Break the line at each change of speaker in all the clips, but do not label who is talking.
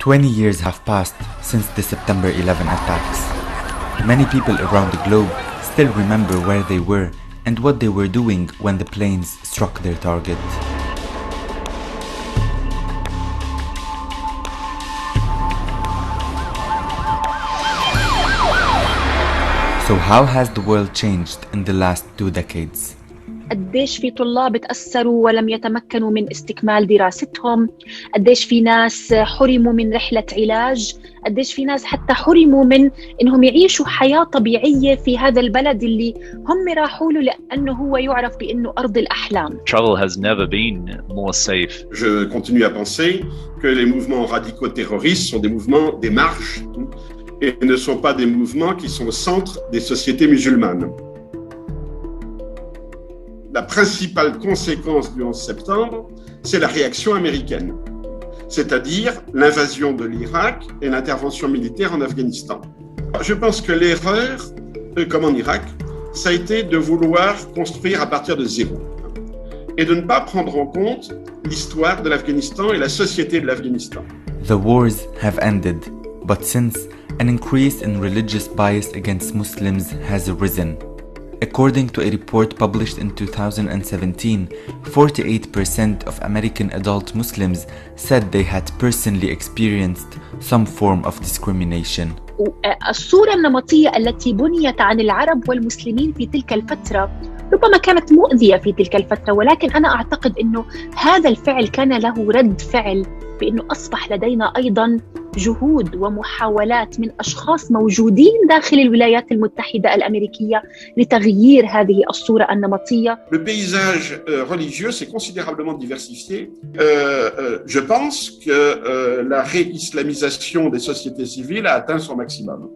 20 years have passed since the September 11 attacks. Many people around the globe still remember where they were and what they were doing when the planes struck their target. So how has the world changed in the last 2 decades?
قديش في طلاب تأثروا ولم يتمكنوا من استكمال دراستهم، قديش في ناس حرموا من رحلة علاج، قديش في ناس حتى حرموا من إنهم يعيشوا حياة طبيعية في هذا البلد اللي هم راحوا له لأنه هو يعرف بأنه أرض الأحلام.
Travel has never been more safe.
Je continue à penser que les mouvements radicaux terroristes sont des mouvements des marges et ne sont pas des mouvements qui sont au centre des sociétés musulmanes. La principale conséquence du 11 septembre, c'est la réaction américaine, c'est-à-dire l'invasion de l'Irak et l'intervention militaire en Afghanistan. Je pense que l'erreur, comme en Irak, ça a été de vouloir construire à partir de zéro et de ne pas prendre en compte l'histoire de l'Afghanistan et la société de l'Afghanistan.
The wars have ended, but since an increase in religious bias against Muslims has arisen. According to a report published in 2017, 48% of American adult Muslims said they had personally experienced some form of discrimination.
الصورة النمطية التي بنيت عن العرب والمسلمين في تلك الفترة ربما كانت مؤذية في تلك الفترة، ولكن أنا أعتقد أنه هذا الفعل كان له رد فعل بأنه أصبح لدينا أيضاً جهود ومحاولات من أشخاص موجودين داخل الولايات المتحدة الأمريكية لتغيير هذه الصورة النمطية.
Le paysage religieux s'est considérablement diversifié. Je pense que la réislamisation des sociétés civiles a atteint son maximum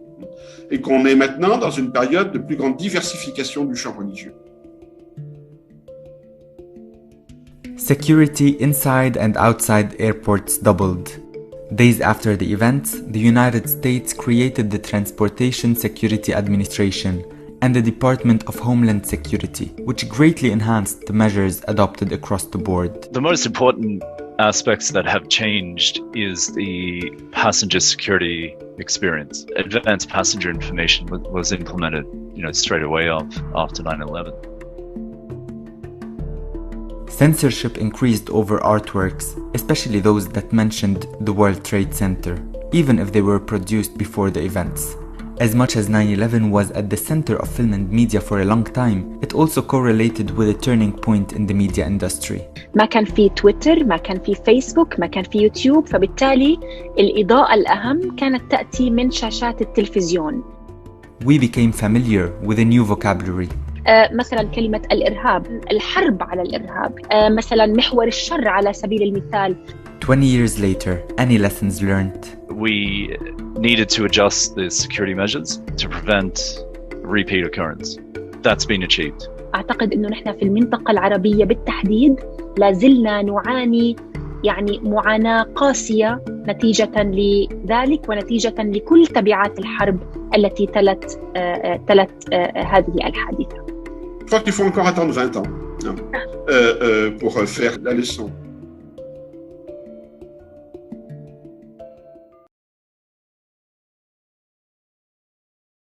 et qu'on est maintenant dans une période de plus grande diversification du champ religieux.
Security inside and outside airports doubled. Days after the events, the United States created the Transportation Security Administration and the Department of Homeland Security, which greatly enhanced the measures adopted across the board.
The most important aspects that have changed is the passenger security experience. Advanced passenger information was implemented, straight away after 9/11.
Censorship increased over artworks, especially those that mentioned the World Trade Center, even if they were produced before the events. As much as 9/11 was at the center of film and media for a long time, it also correlated with a turning point in the media industry.
ما كان في تويتر، ما كان في فيسبوك، ما كان في يوتيوب، فبالتالي الإضاءة الأهم كانت تأتي من شاشات التلفزيون.
We became familiar with a new vocabulary.
مثلا كلمة الإرهاب، الحرب على الإرهاب، مثلا محور الشر على سبيل المثال.
20 years later, any lessons learned?
We needed to adjust the security measures to prevent repeat occurrence. That's been achieved.
أعتقد إنه نحن في المنطقة العربية بالتحديد لازلنا نعاني معاناة قاسية نتيجة لذلك ونتيجة لكل تبعات الحرب التي تلت هذه الحادثة.
Je crois qu'il faut encore attendre 20 ans pour faire la leçon.